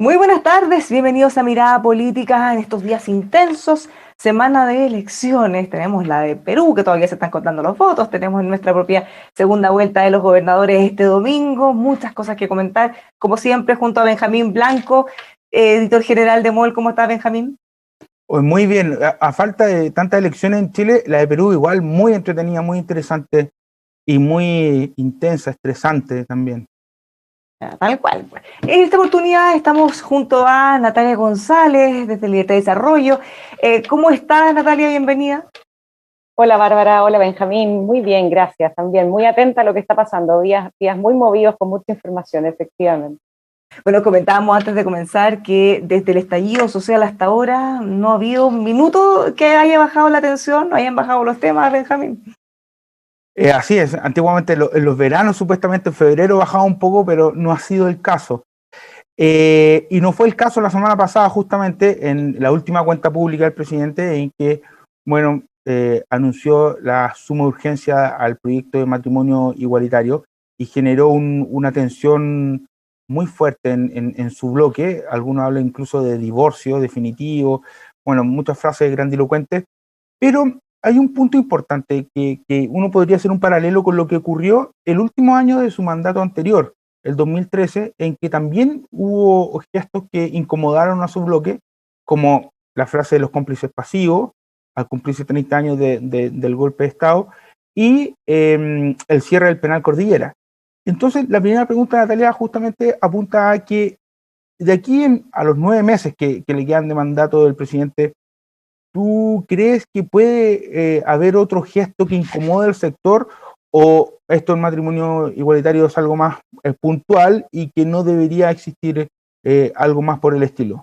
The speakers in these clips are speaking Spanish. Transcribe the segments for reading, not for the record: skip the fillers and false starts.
Muy buenas tardes, bienvenidos a Mirada Política en estos días intensos, semana de elecciones. Tenemos la de Perú, que todavía se están contando los votos, tenemos nuestra propia segunda vuelta de los gobernadores este domingo, muchas cosas que comentar, como siempre, junto a Benjamín Blanco, editor general de MOL. ¿Cómo está, Benjamín? Pues muy bien, a falta de tantas elecciones en Chile, la de Perú igual muy entretenida, muy interesante y muy intensa, estresante también. Tal cual. En esta oportunidad estamos junto a Natalia González, desde Libertad y Desarrollo. ¿Cómo está, Natalia? Bienvenida. Hola Bárbara, hola Benjamín, muy bien, gracias también, muy atenta a lo que está pasando, días muy movidos con mucha información, efectivamente. Bueno, comentábamos antes de comenzar que desde el estallido social hasta ahora no ha habido un minuto que haya bajado la tensión, no hayan bajado los temas, Benjamín. Así es, antiguamente en los veranos supuestamente en febrero bajaba un poco, pero no ha sido el caso. Y no fue el caso la semana pasada justamente en la última cuenta pública del presidente en que, bueno, anunció la suma de urgencia al proyecto de matrimonio igualitario y generó una tensión muy fuerte en su bloque. Algunos hablan incluso de divorcio definitivo, bueno, muchas frases grandilocuentes, pero hay un punto importante que uno podría hacer un paralelo con lo que ocurrió el último año de su mandato anterior, el 2013, en que también hubo gestos que incomodaron a su bloque, como la frase de los cómplices pasivos, al cumplirse 30 años del golpe de Estado, y el cierre del penal Cordillera. Entonces, la primera pregunta, Natalia, justamente apunta a que de aquí a los 9 meses que le quedan de mandato del presidente, ¿tú crees que puede haber otro gesto que incomode al sector o esto del matrimonio igualitario es algo más puntual y que no debería existir algo más por el estilo?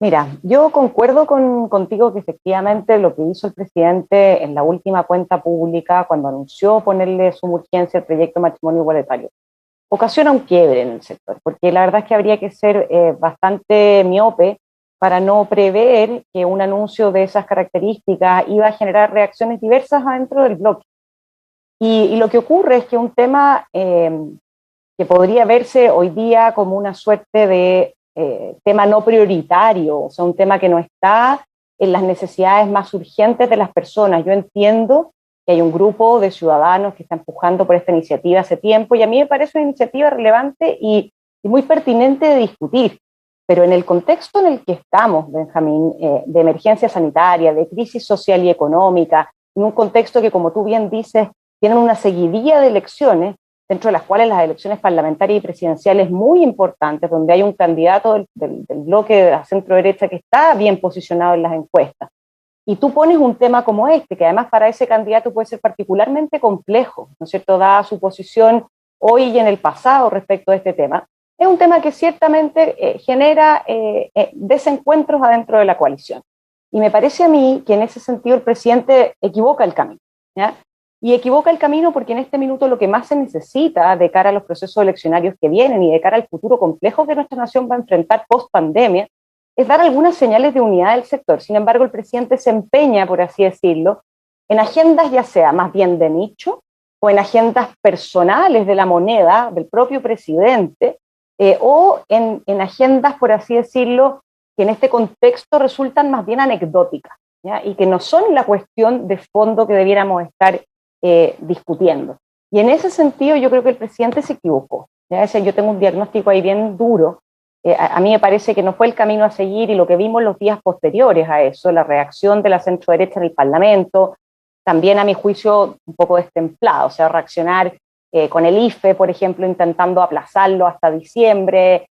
Mira, yo concuerdo contigo que efectivamente lo que hizo el presidente en la última cuenta pública, cuando anunció ponerle suma urgencia al proyecto de matrimonio igualitario, ocasiona un quiebre en el sector, porque la verdad es que habría que ser bastante miope para no prever que un anuncio de esas características iba a generar reacciones diversas adentro del bloque. Y lo que ocurre es que un tema que podría verse hoy día como una suerte de tema no prioritario, o sea, un tema que no está en las necesidades más urgentes de las personas. Yo entiendo que hay un grupo de ciudadanos que está empujando por esta iniciativa hace tiempo y a mí me parece una iniciativa relevante y muy pertinente de discutir. Pero en el contexto en el que estamos, Benjamín, de emergencia sanitaria, de crisis social y económica, en un contexto que, como tú bien dices, tienen una seguidilla de elecciones, dentro de las cuales las elecciones parlamentarias y presidenciales muy importantes, donde hay un candidato del bloque de la centro-derecha que está bien posicionado en las encuestas. Y tú pones un tema como este, que además para ese candidato puede ser particularmente complejo, ¿no es cierto?, dada su posición hoy y en el pasado respecto a este tema. Es un tema que ciertamente genera desencuentros adentro de la coalición. Y me parece a mí que en ese sentido el presidente equivoca el camino, ¿ya? Y equivoca el camino porque en este minuto lo que más se necesita de cara a los procesos eleccionarios que vienen y de cara al futuro complejo que nuestra nación va a enfrentar post pandemia es dar algunas señales de unidad del sector. Sin embargo, el presidente se empeña, por así decirlo, en agendas ya sea más bien de nicho o en agendas personales de la moneda del propio presidente o en agendas, por así decirlo, que en este contexto resultan más bien anecdóticas, ¿ya? Y que no son la cuestión de fondo que debiéramos estar discutiendo. Y en ese sentido yo creo que el presidente se equivocó. ¿Ya? Yo tengo un diagnóstico ahí bien duro. A mí me parece que no fue el camino a seguir y lo que vimos los días posteriores a eso, la reacción de la centro-derecha en el Parlamento, también a mi juicio un poco destemplado, o sea, reaccionar con el IFE, por ejemplo, intentando aplazarlo hasta diciembre,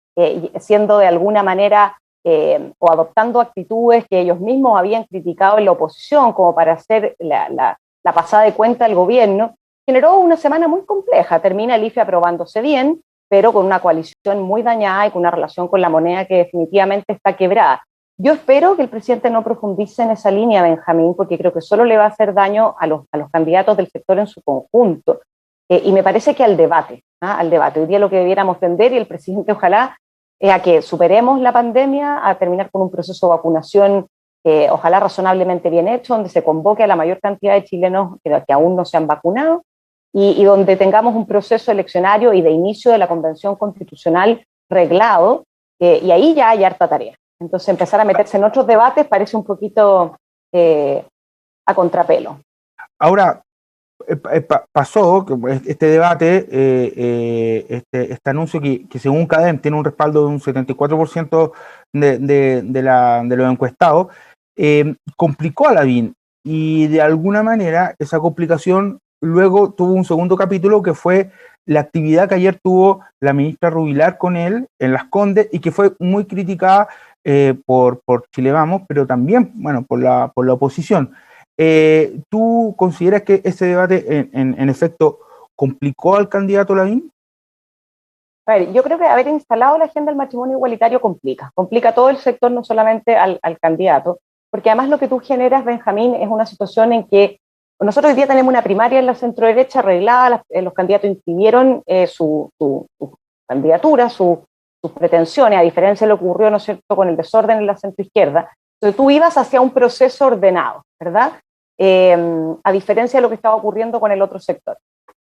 siendo de alguna manera o adoptando actitudes que ellos mismos habían criticado en la oposición como para hacer la pasada de cuenta del gobierno, generó una semana muy compleja. Termina el IFE aprobándose bien, pero con una coalición muy dañada y con una relación con la moneda que definitivamente está quebrada. Yo espero que el presidente no profundice en esa línea, Benjamín, porque creo que solo le va a hacer daño a los candidatos del sector en su conjunto. Y me parece que al debate, al debate. Hoy día lo que debiéramos tender, y el presidente ojalá, es a que superemos la pandemia, a terminar con un proceso de vacunación ojalá razonablemente bien hecho, donde se convoque a la mayor cantidad de chilenos que aún no se han vacunado y donde tengamos un proceso eleccionario y de inicio de la convención constitucional reglado, y ahí ya hay harta tarea. Entonces empezar a meterse en otros debates parece un poquito a contrapelo. Ahora, pasó este debate, este anuncio que según CADEM tiene un respaldo de un 74% de los encuestados, complicó a Lavín, y de alguna manera esa complicación luego tuvo un segundo capítulo, que fue la actividad que ayer tuvo la ministra Rubilar con él en Las Condes, y que fue muy criticada por Chile Vamos, pero también, bueno, por la oposición. ¿Tú consideras que ese debate en efecto complicó al candidato Lavín? A ver, yo creo que haber instalado la agenda del matrimonio igualitario complica a todo el sector, no solamente al candidato, porque además lo que tú generas, Benjamín, es una situación en que nosotros hoy día tenemos una primaria en la centro-derecha arreglada, los candidatos inscribieron su candidatura, sus pretensiones, a diferencia de lo que ocurrió, ¿no es cierto?, con el desorden en la centro-izquierda. Entonces tú ibas hacia un proceso ordenado, ¿verdad? A diferencia de lo que estaba ocurriendo con el otro sector.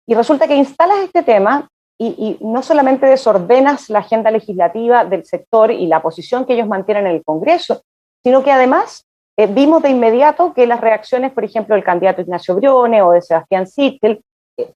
Y resulta que instalas este tema y no solamente desordenas la agenda legislativa del sector y la posición que ellos mantienen en el Congreso, sino que además vimos de inmediato que las reacciones, por ejemplo, del candidato Ignacio Briones o de Sebastián Sichel,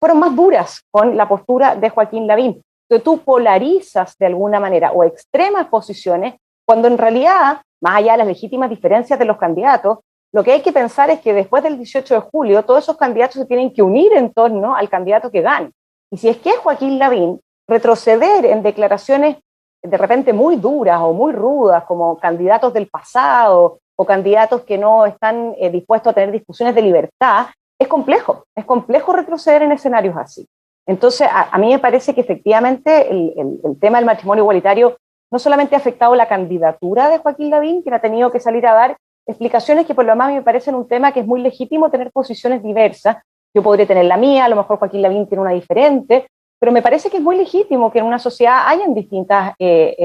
fueron más duras con la postura de Joaquín Lavín. Entonces tú polarizas de alguna manera o extremas posiciones, cuando en realidad, más allá de las legítimas diferencias de los candidatos, lo que hay que pensar es que después del 18 de julio todos esos candidatos se tienen que unir en torno al candidato que gane. Y si es que es Joaquín Lavín, retroceder en declaraciones de repente muy duras o muy rudas, como candidatos del pasado o candidatos que no están dispuestos a tener discusiones de libertad, es complejo retroceder en escenarios así. Entonces, a mí me parece que efectivamente el tema del matrimonio igualitario no solamente ha afectado la candidatura de Joaquín Lavín, quien ha tenido que salir a dar explicaciones que por lo demás me parecen un tema que es muy legítimo tener posiciones diversas. Yo podría tener la mía, a lo mejor Joaquín Lavín tiene una diferente, pero me parece que es muy legítimo que en una sociedad hayan distintas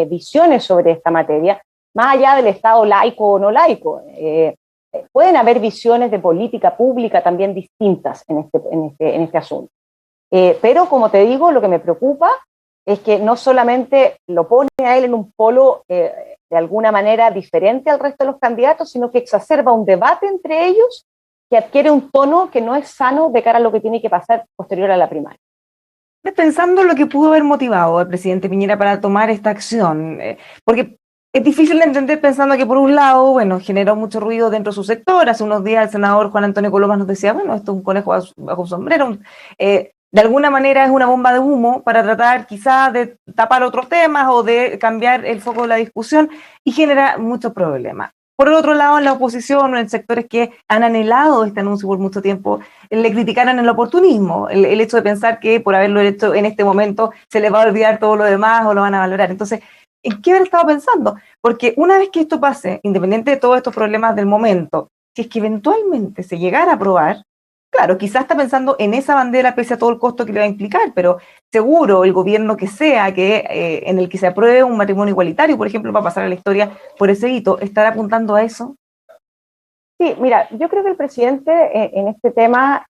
visiones sobre esta materia, más allá del Estado laico o no laico. Pueden haber visiones de política pública también distintas en este asunto. Pero, como te digo, lo que me preocupa es que no solamente lo pone a él en un polo de alguna manera diferente al resto de los candidatos, sino que exacerba un debate entre ellos que adquiere un tono que no es sano de cara a lo que tiene que pasar posterior a la primaria. Pensando en lo que pudo haber motivado al presidente Piñera para tomar esta acción, porque es difícil de entender pensando que por un lado, bueno, generó mucho ruido dentro de su sector. Hace unos días el senador Juan Antonio Colomas nos decía, bueno, esto es un conejo bajo un sombrero. De alguna manera es una bomba de humo para tratar quizás de tapar otros temas o de cambiar el foco de la discusión, y genera muchos problemas. Por el otro lado, en la oposición o en sectores que han anhelado este anuncio por mucho tiempo, le criticaron el oportunismo, el hecho de pensar que por haberlo hecho en este momento se les va a olvidar todo lo demás o lo van a valorar. Entonces, ¿en qué haber estado pensando? Porque una vez que esto pase, independiente de todos estos problemas del momento, si es que eventualmente se llegara a aprobar, claro, quizás está pensando en esa bandera pese a todo el costo que le va a implicar, pero seguro el gobierno que sea en el que se apruebe un matrimonio igualitario, por ejemplo, va a pasar a la historia por ese hito, ¿estará apuntando a eso? Sí, mira, yo creo que el presidente en este tema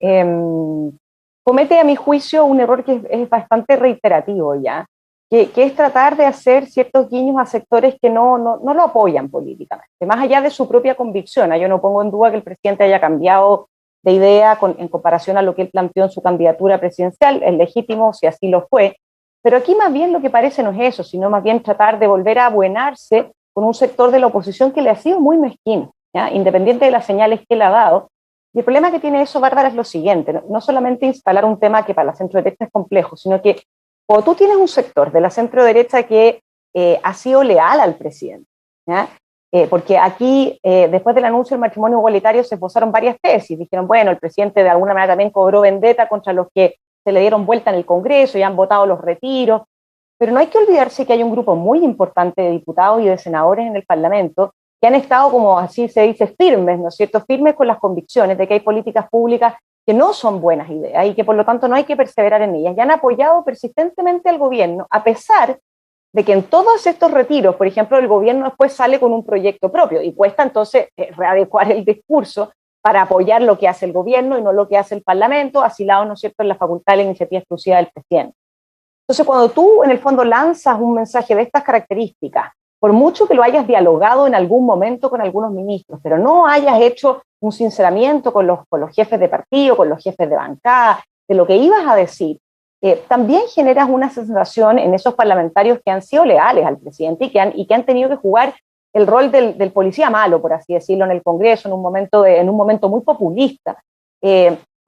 comete, a mi juicio, un error que es bastante reiterativo ya, que es tratar de hacer ciertos guiños a sectores que no lo apoyan políticamente, más allá de su propia convicción. Yo no pongo en duda que el presidente haya cambiado de idea en comparación a lo que él planteó en su candidatura presidencial, es legítimo si así lo fue, pero aquí más bien lo que parece no es eso, sino más bien tratar de volver a abuenarse con un sector de la oposición que le ha sido muy mezquino, ¿ya? Independiente de las señales que él ha dado. Y el problema que tiene eso, Bárbara, es lo siguiente, no solamente instalar un tema que para la centro-derecha es complejo, sino que cuando tú tienes un sector de la centro-derecha que ha sido leal al presidente, ¿ya? Porque aquí, después del anuncio del matrimonio igualitario, se esbozaron varias tesis. Dijeron, bueno, el presidente de alguna manera también cobró vendetta contra los que se le dieron vuelta en el Congreso y han votado los retiros. Pero no hay que olvidarse que hay un grupo muy importante de diputados y de senadores en el Parlamento que han estado, como así se dice, firmes, ¿no es cierto?, firmes con las convicciones de que hay políticas públicas que no son buenas ideas y que por lo tanto no hay que perseverar en ellas. Y han apoyado persistentemente al gobierno, a pesar de que en todos estos retiros, por ejemplo, el gobierno después sale con un proyecto propio y cuesta entonces readecuar el discurso para apoyar lo que hace el gobierno y no lo que hace el Parlamento, asilado, ¿no es cierto?, en la facultad de la iniciativa exclusiva del presidente. Entonces, cuando tú en el fondo lanzas un mensaje de estas características, por mucho que lo hayas dialogado en algún momento con algunos ministros, pero no hayas hecho un sinceramiento con los jefes de partido, con los jefes de bancada, de lo que ibas a decir, también generas una sensación en esos parlamentarios que han sido leales al presidente y que han tenido que jugar el rol del policía malo, por así decirlo, en el Congreso, en un momento muy populista.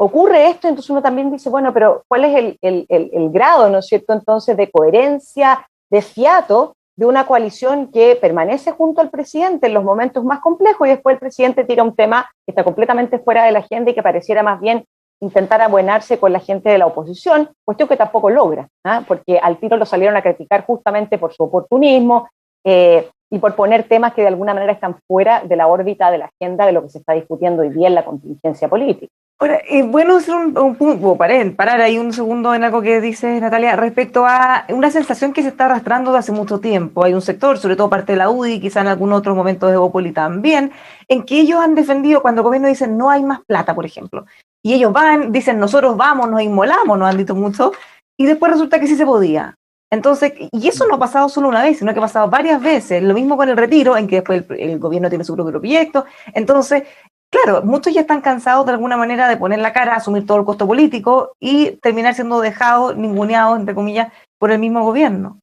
Ocurre esto, entonces uno también dice, bueno, pero ¿cuál es el grado, ¿no es cierto?, entonces de coherencia, de fiato de una coalición que permanece junto al presidente en los momentos más complejos y después el presidente tira un tema que está completamente fuera de la agenda y que pareciera más bien intentar abuenarse con la gente de la oposición, cuestión que tampoco logra, porque al tiro lo salieron a criticar justamente por su oportunismo y por poner temas que de alguna manera están fuera de la órbita de la agenda de lo que se está discutiendo hoy día en la contingencia política. Ahora, es bueno hacer un punto, parar ahí un segundo en algo que dices, Natalia, respecto a una sensación que se está arrastrando de hace mucho tiempo. Hay un sector, sobre todo parte de la UDI, quizá en algún otro momento de Evópoli también, en que ellos han defendido cuando el gobierno dice no hay más plata, por ejemplo. Y ellos van, dicen nosotros vamos, nos inmolamos, nos han dicho mucho, y después resulta que sí se podía. Entonces, y eso no ha pasado solo una vez, sino que ha pasado varias veces. Lo mismo con el retiro, en que después el gobierno tiene su propio proyecto. Entonces, claro, muchos ya están cansados de alguna manera de poner la cara, asumir todo el costo político y terminar siendo dejados, ninguneados, entre comillas, por el mismo gobierno.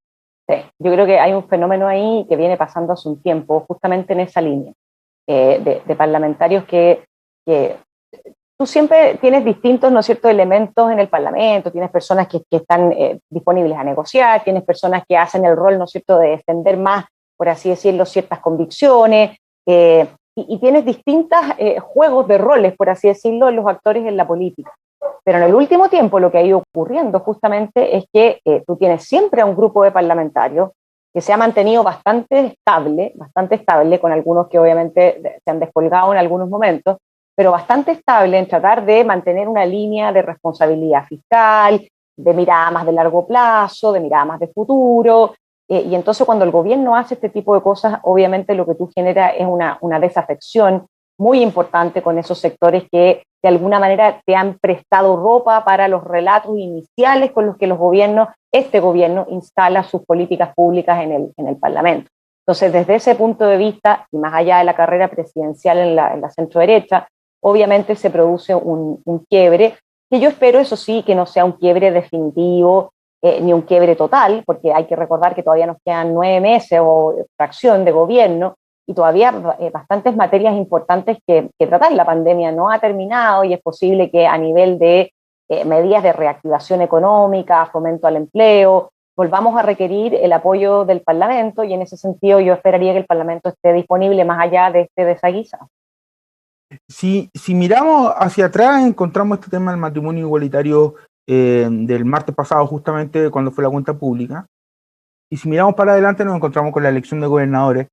Sí, yo creo que hay un fenómeno ahí que viene pasando hace un tiempo, justamente en esa línea, de parlamentarios que tú siempre tienes distintos, ¿no es cierto?, elementos en el Parlamento, tienes personas que están disponibles a negociar, tienes personas que hacen el rol, ¿no es cierto?, de defender más, por así decirlo, ciertas convicciones, y tienes distintos juegos de roles, por así decirlo, en los actores en la política. Pero en el último tiempo lo que ha ido ocurriendo justamente es que tú tienes siempre a un grupo de parlamentarios que se ha mantenido bastante estable, con algunos que obviamente se han descolgado en algunos momentos, pero bastante estable en tratar de mantener una línea de responsabilidad fiscal, de mirada más de largo plazo, de mirada más de futuro, y entonces cuando el gobierno hace este tipo de cosas, obviamente lo que tú generas es una desafección muy importante con esos sectores que de alguna manera te han prestado ropa para los relatos iniciales con los que este gobierno instala sus políticas públicas en el Parlamento. Entonces, desde ese punto de vista, y más allá de la carrera presidencial en la centro-derecha, obviamente se produce un quiebre, que yo espero, eso sí, que no sea un quiebre definitivo, ni un quiebre total, porque hay que recordar que todavía nos quedan 9 meses o fracción de gobierno, y todavía bastantes materias importantes que tratar. La pandemia no ha terminado y es posible que a nivel de medidas de reactivación económica, fomento al empleo, volvamos a requerir el apoyo del Parlamento, y en ese sentido yo esperaría que el Parlamento esté disponible más allá de este desaguisado. Si miramos hacia atrás, encontramos este tema del matrimonio igualitario del martes pasado, justamente cuando fue la cuenta pública, y si miramos para adelante nos encontramos con la elección de gobernadores.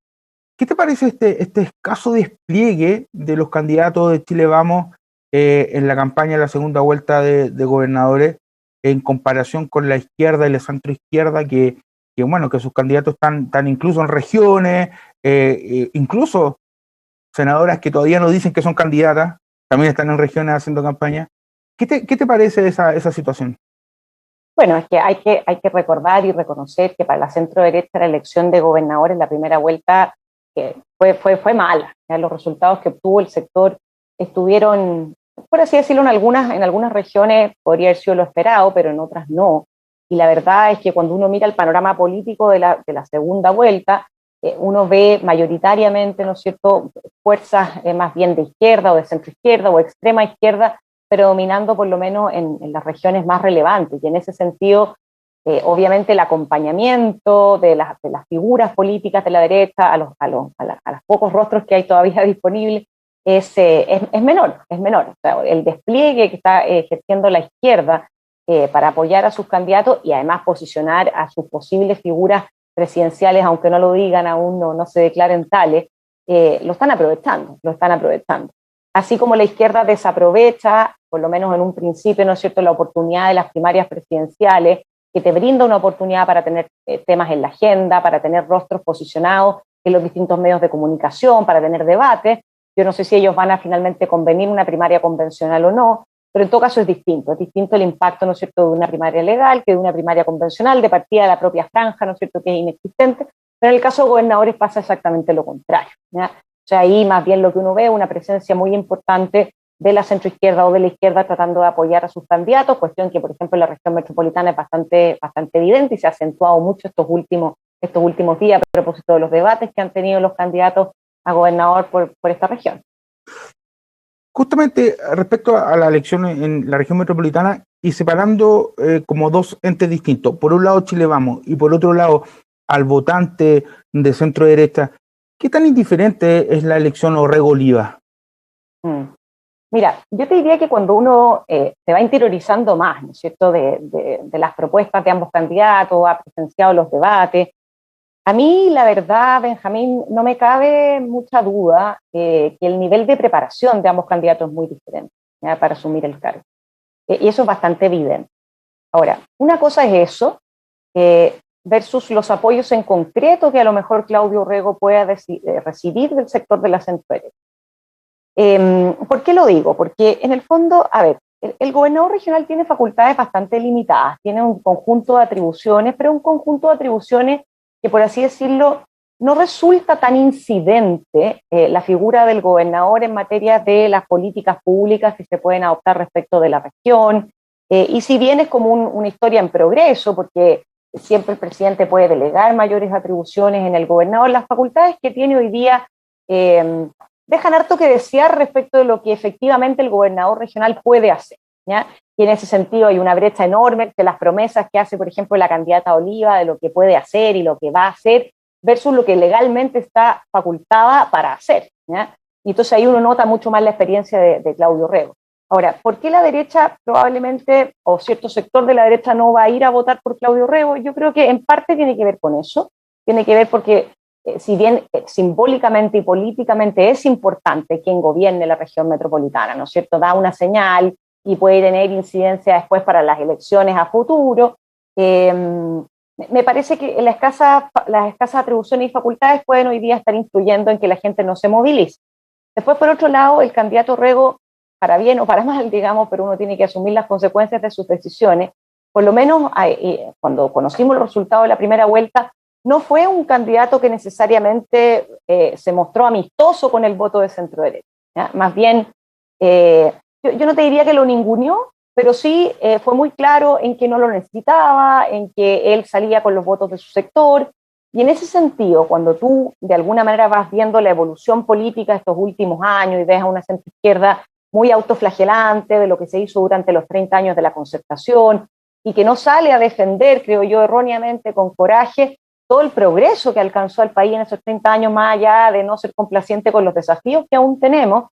¿Qué te parece este escaso despliegue de los candidatos de Chile Vamos en la campaña de la segunda vuelta de gobernadores en comparación con la izquierda y la centroizquierda, que sus candidatos están incluso en regiones, incluso senadoras que todavía no dicen que son candidatas, también están en regiones haciendo campaña? ¿Qué te parece esa situación? Bueno, es que hay que recordar y reconocer que para la centro-derecha la elección de gobernadores en la primera vuelta fue mala. ¿Ya? Los resultados que obtuvo el sector estuvieron, por así decirlo, en algunas regiones podría haber sido lo esperado, pero en otras no. Y la verdad es que cuando uno mira el panorama político de la segunda vuelta, uno ve mayoritariamente, ¿no es cierto?, fuerzas más bien de izquierda o de centroizquierda o extrema izquierda, predominando por lo menos en las regiones más relevantes. Y en ese sentido, obviamente el acompañamiento de las figuras políticas de la derecha a los pocos rostros que hay todavía disponibles es menor. O sea, el despliegue que está ejerciendo la izquierda para apoyar a sus candidatos y además posicionar a sus posibles figuras presidenciales, aunque no lo digan aún, no se declaren tales, lo están aprovechando. Así como la izquierda desaprovecha, por lo menos en un principio, ¿no es cierto?, la oportunidad de las primarias presidenciales, que te brinda una oportunidad para tener temas en la agenda, para tener rostros posicionados en los distintos medios de comunicación, para tener debates. Yo no sé si ellos van a finalmente convenir una primaria convencional o no, pero en todo caso es distinto el impacto, ¿no es cierto?, de una primaria legal que de una primaria convencional, de partida de la propia franja, ¿no es cierto?, que es inexistente, pero en el caso de gobernadores pasa exactamente lo contrario, ¿ya? O sea, ahí más bien lo que uno ve es una presencia muy importante de la centroizquierda o de la izquierda tratando de apoyar a sus candidatos, cuestión que, por ejemplo, en la región metropolitana es bastante evidente y se ha acentuado mucho estos últimos días a propósito de los debates que han tenido los candidatos a gobernador por esta región. Justamente respecto a la elección en la región metropolitana y separando como dos entes distintos, por un lado Chile Vamos y por otro lado al votante de centro derecha, ¿qué tan indiferente es la elección Orrego-Oliva? Mira, yo te diría que cuando uno se va interiorizando más, ¿no es cierto?, de las propuestas de ambos candidatos, ha presenciado los debates, a mí, la verdad, Benjamín, no me cabe mucha duda que el nivel de preparación de ambos candidatos es muy diferente, ¿ya?, para asumir el cargo. Y eso es bastante evidente. Ahora, una cosa es eso, versus los apoyos en concreto que a lo mejor Claudio Orrego pueda recibir del sector de la centroderecha. ¿Por qué lo digo? Porque en el fondo, a ver, el gobernador regional tiene facultades bastante limitadas, tiene un conjunto de atribuciones, pero un conjunto de atribuciones que, por así decirlo, no resulta tan incidente la figura del gobernador en materia de las políticas públicas que se pueden adoptar respecto de la región, y si bien es como una historia en progreso, porque siempre el presidente puede delegar mayores atribuciones en el gobernador, las facultades que tiene hoy día dejan harto que desear respecto de lo que efectivamente el gobernador regional puede hacer, ¿ya? Y en ese sentido hay una brecha enorme de las promesas que hace, por ejemplo, la candidata Oliva de lo que puede hacer y lo que va a hacer versus lo que legalmente está facultada para hacer, ¿ya? Y entonces ahí uno nota mucho más la experiencia de Claudio Orrego. Ahora, ¿por qué la derecha probablemente, o cierto sector de la derecha no va a ir a votar por Claudio Orrego? Yo creo que en parte tiene que ver con eso, tiene que ver porque si bien simbólicamente y políticamente es importante quien gobierne la región metropolitana, ¿no es cierto?, da una señal y puede tener incidencia después para las elecciones a futuro, me parece que las escasas atribuciones y facultades pueden hoy día estar influyendo en que la gente no se movilice. Después, por otro lado, el candidato Orrego, para bien o para mal, digamos, pero uno tiene que asumir las consecuencias de sus decisiones, por lo menos cuando conocimos el resultado de la primera vuelta, no fue un candidato que necesariamente se mostró amistoso con el voto de centro derecha, ¿ya? Más bien, yo no te diría que lo ninguneó, pero sí fue muy claro en que no lo necesitaba, en que él salía con los votos de su sector, y en ese sentido, cuando tú de alguna manera vas viendo la evolución política de estos últimos años y ves a una centroizquierda muy autoflagelante de lo que se hizo durante los 30 años de la Concertación, y que no sale a defender, creo yo, erróneamente, con coraje, todo el progreso que alcanzó el país en esos 30 años, más allá de no ser complaciente con los desafíos que aún tenemos,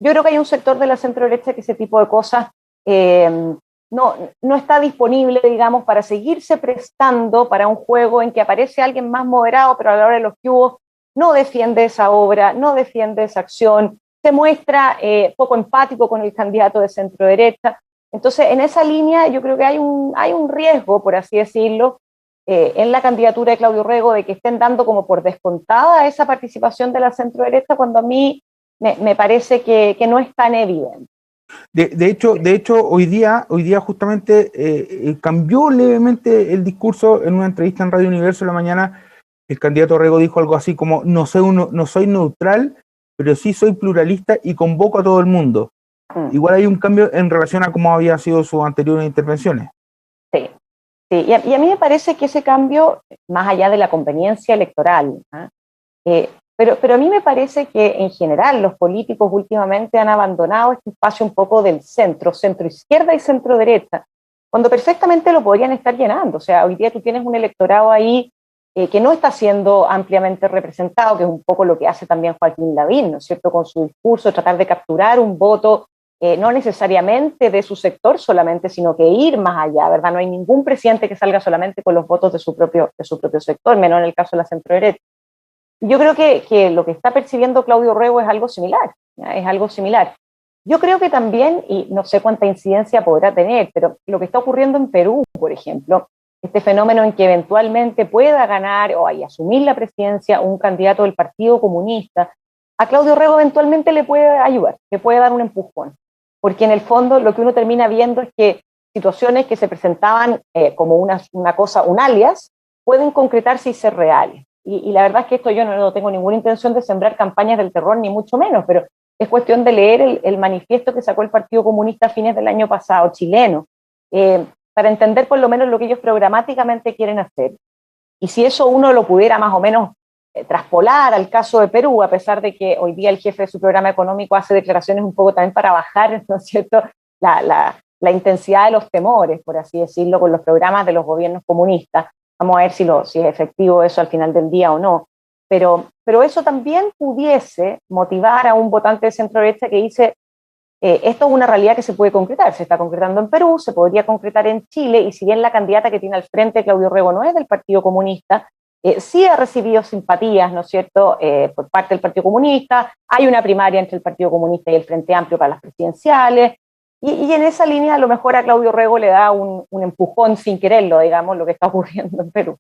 yo creo que hay un sector de la centro-derecha que ese tipo de cosas no está disponible, digamos, para seguirse prestando para un juego en que aparece alguien más moderado, pero a la hora de los que hubo no defiende esa obra, no defiende esa acción, se muestra poco empático con el candidato de centro-derecha. Entonces, en esa línea yo creo que hay un riesgo, por así decirlo, en la candidatura de Claudio Orrego de que estén dando como por descontada esa participación de la centro-derecha, cuando a mí me parece que no es tan evidente. De hecho, hoy día justamente cambió levemente el discurso en una entrevista en Radio Universo en la mañana. El candidato Orrego dijo algo así como: no soy neutral, pero sí soy pluralista y convoco a todo el mundo. Igual hay un cambio en relación a cómo había sido sus anteriores intervenciones. Sí. Sí, y a mí me parece que ese cambio, más allá de la conveniencia electoral, pero a mí me parece que en general los políticos últimamente han abandonado este espacio un poco del centro izquierda y centro derecha, cuando perfectamente lo podrían estar llenando. O sea, hoy día tú tienes un electorado ahí que no está siendo ampliamente representado, que es un poco lo que hace también Joaquín Lavín, ¿no es cierto?, con su discurso, tratar de capturar un voto no necesariamente de su sector solamente, sino que ir más allá, ¿verdad? No hay ningún presidente que salga solamente con los votos de su propio sector, menos en el caso de la centro-derecha. Yo creo que lo que está percibiendo Claudio Orrego es algo similar, ¿ya? Es algo similar. Yo creo que también, y no sé cuánta incidencia podrá tener, pero lo que está ocurriendo en Perú, por ejemplo, este fenómeno en que eventualmente pueda ganar o asumir la presidencia un candidato del Partido Comunista, a Claudio Orrego eventualmente le puede ayudar, le puede dar un empujón. porque en el fondo lo que uno termina viendo es que situaciones que se presentaban como una cosa, un alias, pueden concretarse y ser reales. Y la verdad es que esto yo no tengo ninguna intención de sembrar campañas del terror, ni mucho menos, pero es cuestión de leer el manifiesto que sacó el Partido Comunista a fines del año pasado, chileno, para entender por lo menos lo que ellos programáticamente quieren hacer. Y si eso uno lo pudiera más o menos traspolar al caso de Perú, a pesar de que hoy día el jefe de su programa económico hace declaraciones un poco también para bajar, ¿no es cierto?, la intensidad de los temores, por así decirlo, con los programas de los gobiernos comunistas. Vamos a ver si es efectivo eso al final del día o no. Pero eso también pudiese motivar a un votante de centro derecha que dice, esto es una realidad que se puede concretar, se está concretando en Perú, se podría concretar en Chile, y si bien la candidata que tiene al frente, Claudio Rego, no es del Partido Comunista, sí ha recibido simpatías, ¿no es cierto?, por parte del Partido Comunista. Hay una primaria entre el Partido Comunista y el Frente Amplio para las presidenciales, y en esa línea a lo mejor a Claudio Rego le da un empujón sin quererlo, digamos, lo que está ocurriendo en Perú.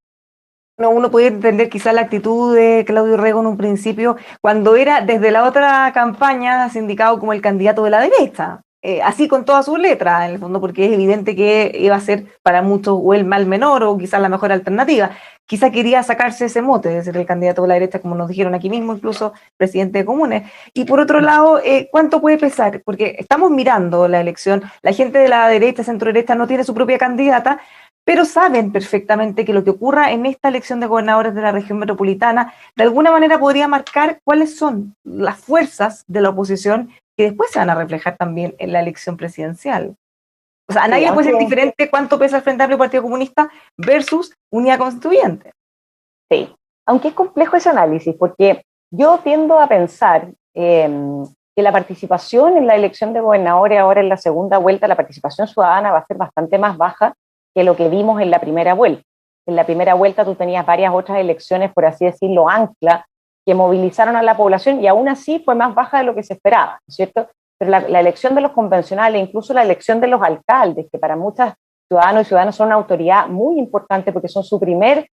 No, uno puede entender quizás la actitud de Claudio Rego en un principio, cuando era desde la otra campaña sindicado como el candidato de la derecha, así con todas sus letras, en el fondo, porque es evidente que iba a ser para muchos o el mal menor o quizás la mejor alternativa. Quizás quería sacarse ese mote de ser el candidato de la derecha, como nos dijeron aquí mismo, incluso presidente de Comunes. Y por otro lado, ¿cuánto puede pesar? Porque estamos mirando la elección, la gente de la derecha, centro derecha, no tiene su propia candidata, pero saben perfectamente que lo que ocurra en esta elección de gobernadores de la región metropolitana de alguna manera podría marcar cuáles son las fuerzas de la oposición que después se van a reflejar también en la elección presidencial. O sea, a nadie le puede ser diferente cuánto pesa el Frente Amplio y Partido Comunista versus Unidad Constituyente. Sí, aunque es complejo ese análisis, porque yo tiendo a pensar que la participación en la elección de gobernadores ahora en la segunda vuelta, la participación ciudadana va a ser bastante más baja que lo que vimos en la primera vuelta. En la primera vuelta tú tenías varias otras elecciones, por así decirlo, ancla, que movilizaron a la población, y aún así fue más baja de lo que se esperaba, ¿no es cierto? Pero la elección de los convencionales, incluso la elección de los alcaldes, que para muchos ciudadanos y ciudadanas son una autoridad muy importante porque son su primer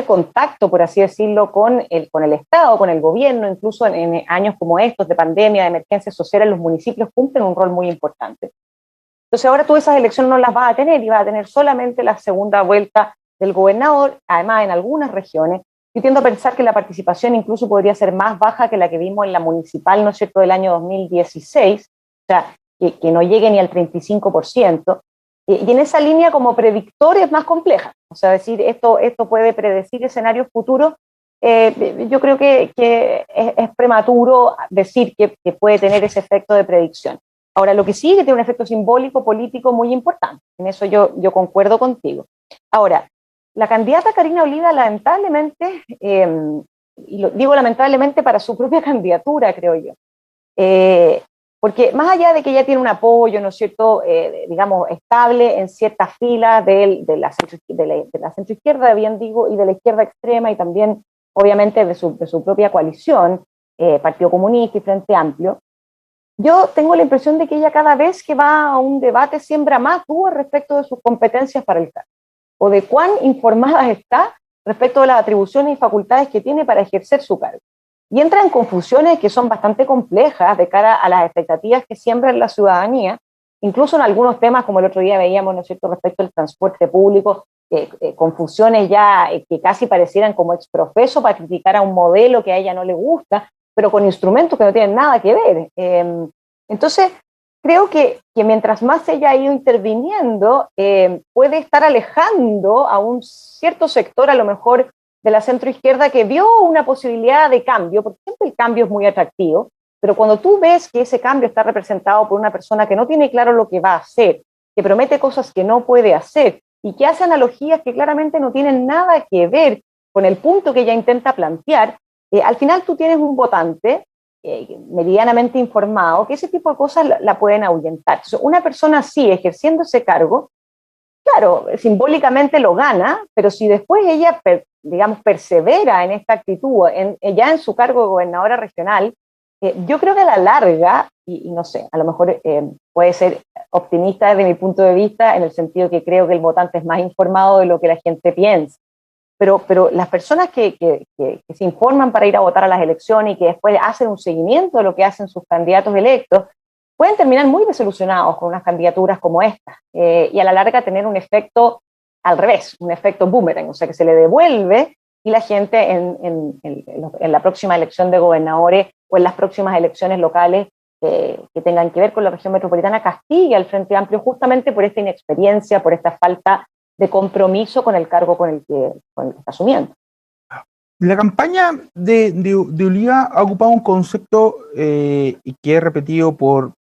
contacto, por así decirlo, con el Estado, con el gobierno, incluso en años como estos de pandemia, de emergencia social, los municipios cumplen un rol muy importante. Entonces ahora tú esas elecciones no las vas a tener, y vas a tener solamente la segunda vuelta del gobernador, además en algunas regiones. Yo tiendo a pensar que la participación incluso podría ser más baja que la que vimos en la municipal, ¿no es cierto?, del año 2016, o sea, que no llegue ni al 35%, y en esa línea como predictor es más compleja, o sea, decir esto puede predecir escenarios futuros. Yo creo que es prematuro decir que puede tener ese efecto de predicción. Ahora, lo que sí es que tiene un efecto simbólico, político muy importante. En eso yo concuerdo contigo. Ahora, la candidata Karina Oliva, lamentablemente, y lo digo lamentablemente para su propia candidatura, creo yo, porque más allá de que ella tiene un apoyo, ¿no es cierto?, digamos, estable en ciertas filas de la centroizquierda, bien digo, y de la izquierda extrema, y también, obviamente, de su propia coalición, Partido Comunista y Frente Amplio, yo tengo la impresión de que ella cada vez que va a un debate siembra más dudas respecto de sus competencias para el cargo, o de cuán informada está respecto de las atribuciones y facultades que tiene para ejercer su cargo. Y entra en confusiones que son bastante complejas de cara a las expectativas que siembra en la ciudadanía, incluso en algunos temas, como el otro día veíamos, ¿no es cierto?, respecto al transporte público, confusiones ya que casi parecieran como exprofeso para criticar a un modelo que a ella no le gusta, pero con instrumentos que no tienen nada que ver. Entonces, creo que mientras más ella ha ido interviniendo, puede estar alejando a un cierto sector, a lo mejor, de la centroizquierda, que vio una posibilidad de cambio, porque siempre el cambio es muy atractivo, pero cuando tú ves que ese cambio está representado por una persona que no tiene claro lo que va a hacer, que promete cosas que no puede hacer, y que hace analogías que claramente no tienen nada que ver con el punto que ella intenta plantear, al final tú tienes un votante medianamente informado que ese tipo de cosas la pueden ahuyentar. Entonces, una persona así, ejerciendo ese cargo, claro, simbólicamente lo gana, pero si después ella, digamos, persevera en esta actitud, ya en su cargo de gobernadora regional, yo creo que a la larga, y no sé, a lo mejor puede ser optimista desde mi punto de vista, en el sentido que creo que el votante es más informado de lo que la gente piensa, pero las personas que se informan para ir a votar a las elecciones y que después hacen un seguimiento de lo que hacen sus candidatos electos, pueden terminar muy desilusionados con unas candidaturas como esta, y a la larga tener un efecto al revés, un efecto boomerang, o sea, que se le devuelve y la gente en la próxima elección de gobernadores o en las próximas elecciones locales que tengan que ver con la región metropolitana castigue al Frente Amplio justamente por esta inexperiencia, por esta falta de compromiso con el cargo con el que está asumiendo. La campaña de Oliva ha ocupado un concepto que es repetido por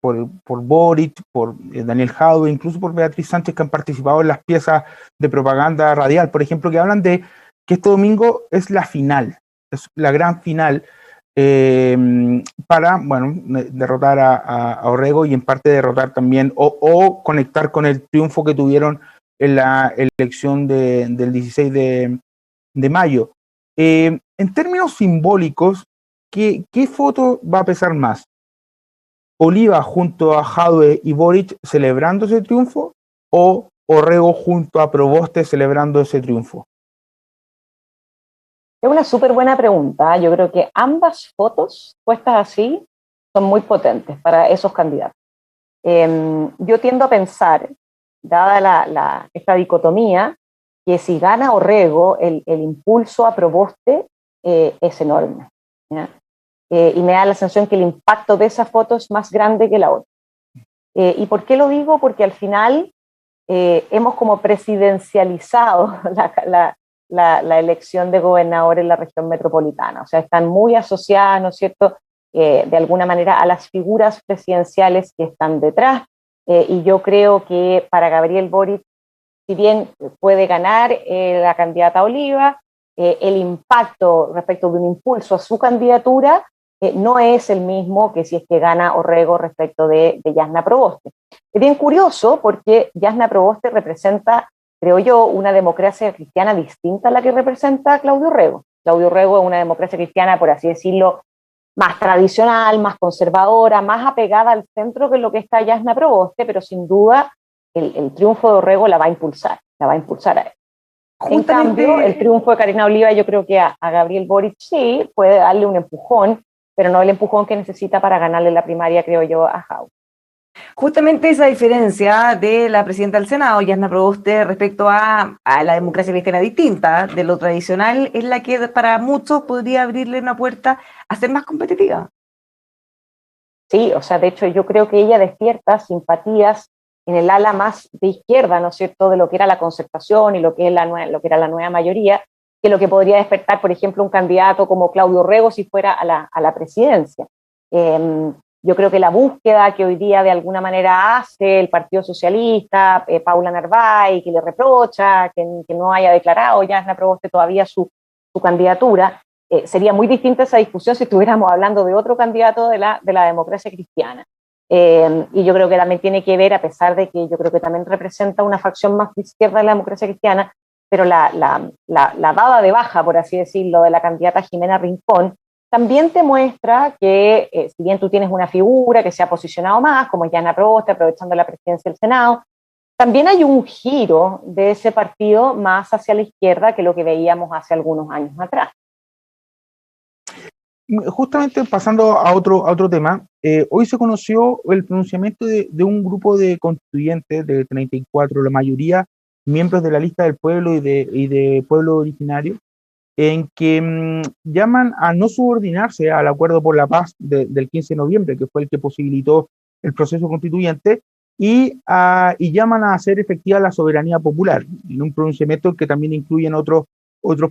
Boric, por Daniel Jadwe, incluso por Beatriz Sánchez, que han participado en las piezas de propaganda radial, por ejemplo, que hablan de que este domingo es la final, es la gran final para, bueno, derrotar a Orrego y en parte derrotar también o conectar con el triunfo que tuvieron en la elección del 16 de mayo. En términos simbólicos, ¿qué foto va a pesar más? ¿Oliva junto a Jadwe y Boric celebrando ese triunfo o Orrego junto a Proboste celebrando ese triunfo? Es una súper buena pregunta. Yo creo que ambas fotos puestas así son muy potentes para esos candidatos. Yo tiendo a pensar, dada esta dicotomía, que si gana Orrego, el impulso a Proboste es enorme, ¿ya? Y me da la sensación que el impacto de esa foto es más grande que la otra. ¿Y por qué lo digo? Porque al final hemos como presidencializado la elección de gobernador en la región metropolitana. O sea, están muy asociadas, ¿no es cierto?, de alguna manera a las figuras presidenciales que están detrás. Y yo creo que para Gabriel Boric, si bien puede ganar la candidata Oliva, el impacto respecto de un impulso a su candidatura no es el mismo que si es que gana Orrego respecto de Jasna Proboste. Es bien curioso porque Jasna Proboste representa, creo yo, una democracia cristiana distinta a la que representa Claudio Orrego. Claudio Orrego es una democracia cristiana, por así decirlo, más tradicional, más conservadora, más apegada al centro que lo que está Jasna Proboste, pero sin duda el triunfo de Orrego la va a impulsar a él. En cambio, el triunfo de Karina Oliva, yo creo que a Gabriel Boric sí puede darle un empujón, pero no el empujón que necesita para ganarle la primaria, creo yo, a Jadwe. Justamente esa diferencia de la presidenta del Senado, Jasna Proboste, respecto a la democracia cristiana distinta de lo tradicional, es la que para muchos podría abrirle una puerta a ser más competitiva. Sí, o sea, de hecho yo creo que ella despierta simpatías en el ala más de izquierda, ¿no es cierto?, de lo que era la concertación y lo que era la nueva mayoría, que lo que podría despertar, por ejemplo, un candidato como Claudio Orrego si fuera a la presidencia. Yo creo que la búsqueda que hoy día de alguna manera hace el Partido Socialista, Paula Narváez, que le reprocha que no haya declarado Jasna Proboste todavía su candidatura, sería muy distinta esa discusión si estuviéramos hablando de otro candidato de la democracia cristiana. Y yo creo que también tiene que ver, a pesar de que yo creo que también representa una facción más de izquierda de la democracia cristiana, pero la dada de baja, por así decirlo, de la candidata Jimena Rincón, también te muestra que si bien tú tienes una figura que se ha posicionado más, como Jasna Proboste, aprovechando la presidencia del Senado, también hay un giro de ese partido más hacia la izquierda que lo que veíamos hace algunos años atrás. Justamente pasando a otro tema, hoy se conoció el pronunciamiento de un grupo de constituyentes de 34, la mayoría miembros de la lista del pueblo y de pueblo originario, en que llaman a no subordinarse al acuerdo por la paz del 15 de noviembre, que fue el que posibilitó el proceso constituyente, y llaman a hacer efectiva la soberanía popular, en un pronunciamiento que también incluyen otros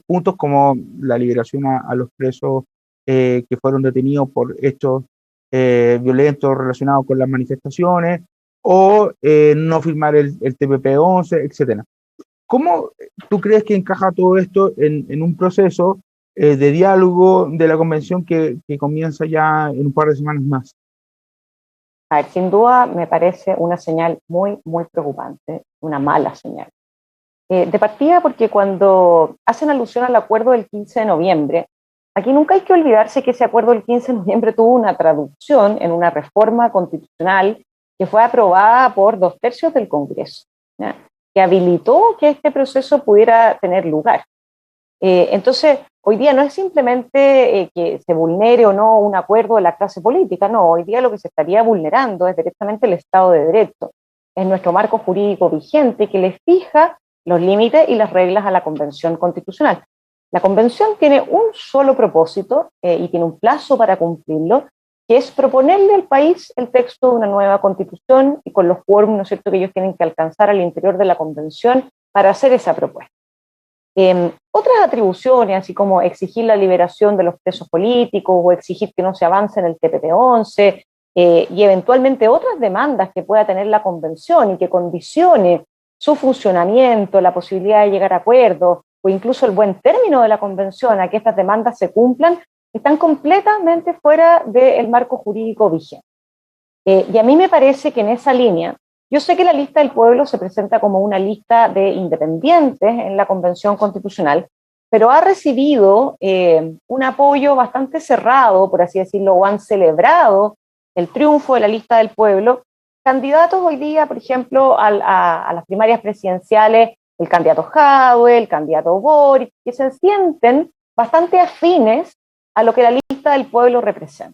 puntos como la liberación a los presos que fueron detenidos por hechos violentos relacionados con las manifestaciones, o no firmar el TPP-11, etcétera. ¿Cómo tú crees que encaja todo esto en un proceso de diálogo de la convención que comienza ya en un par de semanas más? A ver, sin duda me parece una señal muy, muy preocupante, una mala señal. De partida porque cuando hacen alusión al acuerdo del 15 de noviembre, aquí nunca hay que olvidarse que ese acuerdo del 15 de noviembre tuvo una traducción en una reforma constitucional que fue aprobada por 2/3 del Congreso, ¿ya?, que habilitó que este proceso pudiera tener lugar. Entonces, hoy día no es simplemente que se vulnere o no un acuerdo de la clase política, no, hoy día lo que se estaría vulnerando es directamente el Estado de Derecho, es nuestro marco jurídico vigente que le fija los límites y las reglas a la Convención Constitucional. La Convención tiene un solo propósito y tiene un plazo para cumplirlo, que es proponerle al país el texto de una nueva Constitución y con los quórum, ¿no es cierto?, que ellos tienen que alcanzar al interior de la Convención para hacer esa propuesta. Otras atribuciones, así como exigir la liberación de los presos políticos o exigir que no se avance en el TPP-11 y eventualmente otras demandas que pueda tener la Convención y que condicione su funcionamiento, la posibilidad de llegar a acuerdos o incluso el buen término de la Convención a que estas demandas se cumplan, están completamente fuera del marco jurídico vigente. Y a mí me parece que en esa línea, yo sé que la lista del pueblo se presenta como una lista de independientes en la Convención Constitucional, pero ha recibido un apoyo bastante cerrado, por así decirlo, o han celebrado el triunfo de la lista del pueblo candidatos hoy día, por ejemplo, a las primarias presidenciales, el candidato Jadwe, el candidato Boric, que se sienten bastante afines a lo que la lista del pueblo representa.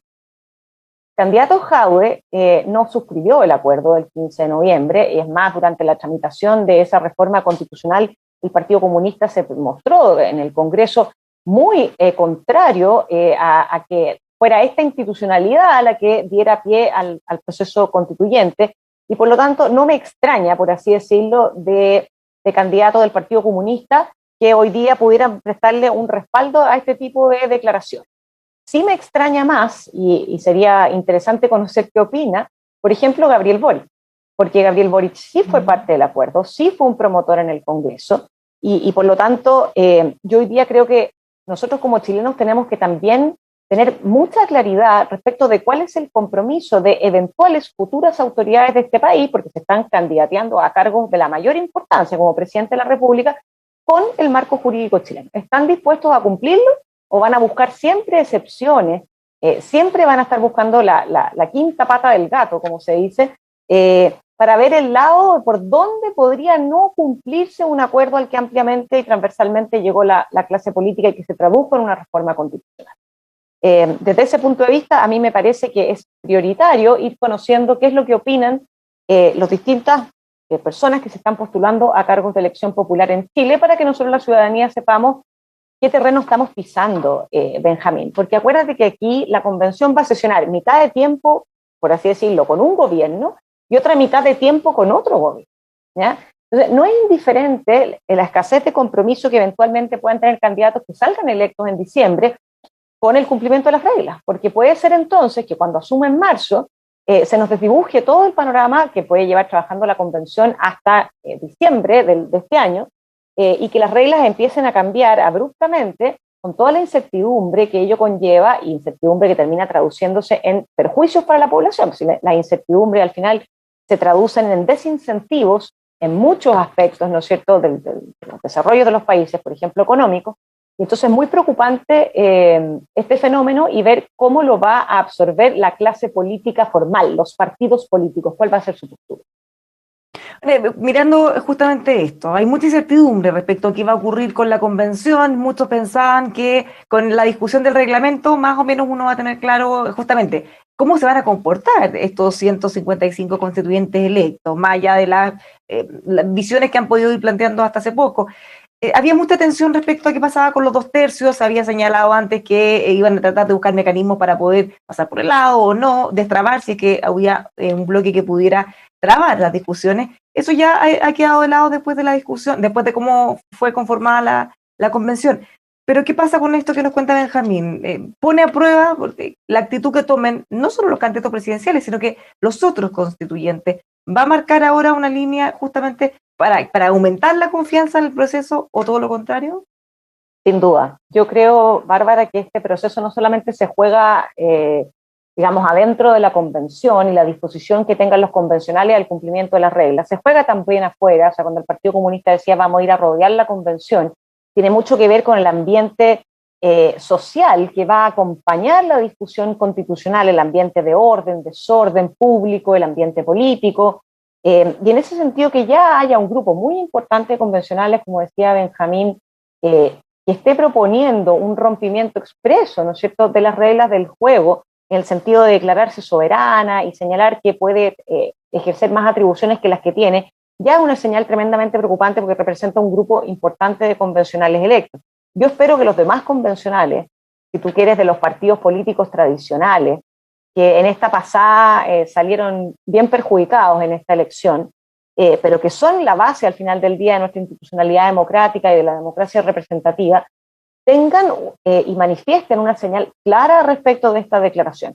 El candidato Jadwe no suscribió el acuerdo del 15 de noviembre, y es más, durante la tramitación de esa reforma constitucional, el Partido Comunista se mostró en el Congreso muy contrario a que fuera esta institucionalidad la que diera pie al proceso constituyente, y por lo tanto no me extraña, por así decirlo, de candidatos del Partido Comunista que hoy día pudieran prestarle un respaldo a este tipo de declaraciones. Sí me extraña más, y sería interesante conocer qué opina, por ejemplo, Gabriel Boric, porque Gabriel Boric sí fue parte del acuerdo, sí fue un promotor en el Congreso, y por lo tanto yo hoy día creo que nosotros como chilenos tenemos que también tener mucha claridad respecto de cuál es el compromiso de eventuales futuras autoridades de este país, porque se están candidateando a cargos de la mayor importancia como presidente de la República, con el marco jurídico chileno. ¿Están dispuestos a cumplirlo o van a buscar siempre excepciones? Siempre van a estar buscando la quinta pata del gato, como se dice, para ver el lado por dónde podría no cumplirse un acuerdo al que ampliamente y transversalmente llegó la clase política y que se tradujo en una reforma constitucional. Desde ese punto de vista, a mí me parece que es prioritario ir conociendo qué es lo que opinan las distintas personas que se están postulando a cargos de elección popular en Chile, para que nosotros la ciudadanía sepamos qué terreno estamos pisando, Benjamín. Porque acuérdate que aquí la convención va a sesionar mitad de tiempo, por así decirlo, con un gobierno y otra mitad de tiempo con otro gobierno, ¿ya? Entonces, no es indiferente la escasez de compromiso que eventualmente puedan tener candidatos que salgan electos en diciembre con el cumplimiento de las reglas, porque puede ser entonces que cuando asuma en marzo se nos desdibuje todo el panorama que puede llevar trabajando la convención hasta diciembre de este año, y que las reglas empiecen a cambiar abruptamente con toda la incertidumbre que ello conlleva, y incertidumbre que termina traduciéndose en perjuicios para la población. Si la incertidumbre al final se traducen en desincentivos en muchos aspectos, ¿no es cierto?, del desarrollo de los países, por ejemplo, económicos. Entonces es muy preocupante este fenómeno y ver cómo lo va a absorber la clase política formal, los partidos políticos, cuál va a ser su postura. Mirando justamente esto, hay mucha incertidumbre respecto a qué va a ocurrir con la convención. Muchos pensaban que con la discusión del reglamento más o menos uno va a tener claro justamente cómo se van a comportar estos 155 constituyentes electos, más allá de las visiones que han podido ir planteando hasta hace poco. Había mucha tensión respecto a qué pasaba con los 2/3, había señalado antes que iban a tratar de buscar mecanismos para poder pasar por el lado o no, destrabar si es que había un bloque que pudiera trabar las discusiones. Eso ya ha quedado de lado después de la discusión, después de cómo fue conformada la convención. Pero ¿qué pasa con esto que nos cuenta Benjamín? Pone a prueba la actitud que tomen no solo los candidatos presidenciales, sino que los otros constituyentes. ¿Va a marcar ahora una línea justamente para aumentar la confianza en el proceso o todo lo contrario? Sin duda. Yo creo, Bárbara, que este proceso no solamente se juega, digamos, adentro de la convención y la disposición que tengan los convencionales al cumplimiento de las reglas, se juega también afuera. O sea, cuando el Partido Comunista decía vamos a ir a rodear la convención, tiene mucho que ver con el ambiente social que va a acompañar la discusión constitucional, el ambiente de orden, desorden público, el ambiente político. Y en ese sentido que ya haya un grupo muy importante de convencionales, como decía Benjamín, que esté proponiendo un rompimiento expreso, ¿no es cierto?, de las reglas del juego, en el sentido de declararse soberana y señalar que puede ejercer más atribuciones que las que tiene, ya es una señal tremendamente preocupante porque representa un grupo importante de convencionales electos. Yo espero que los demás convencionales, si tú quieres de los partidos políticos tradicionales, que en esta pasada salieron bien perjudicados en esta elección, pero que son la base al final del día de nuestra institucionalidad democrática y de la democracia representativa, tengan y manifiesten una señal clara respecto de esta declaración.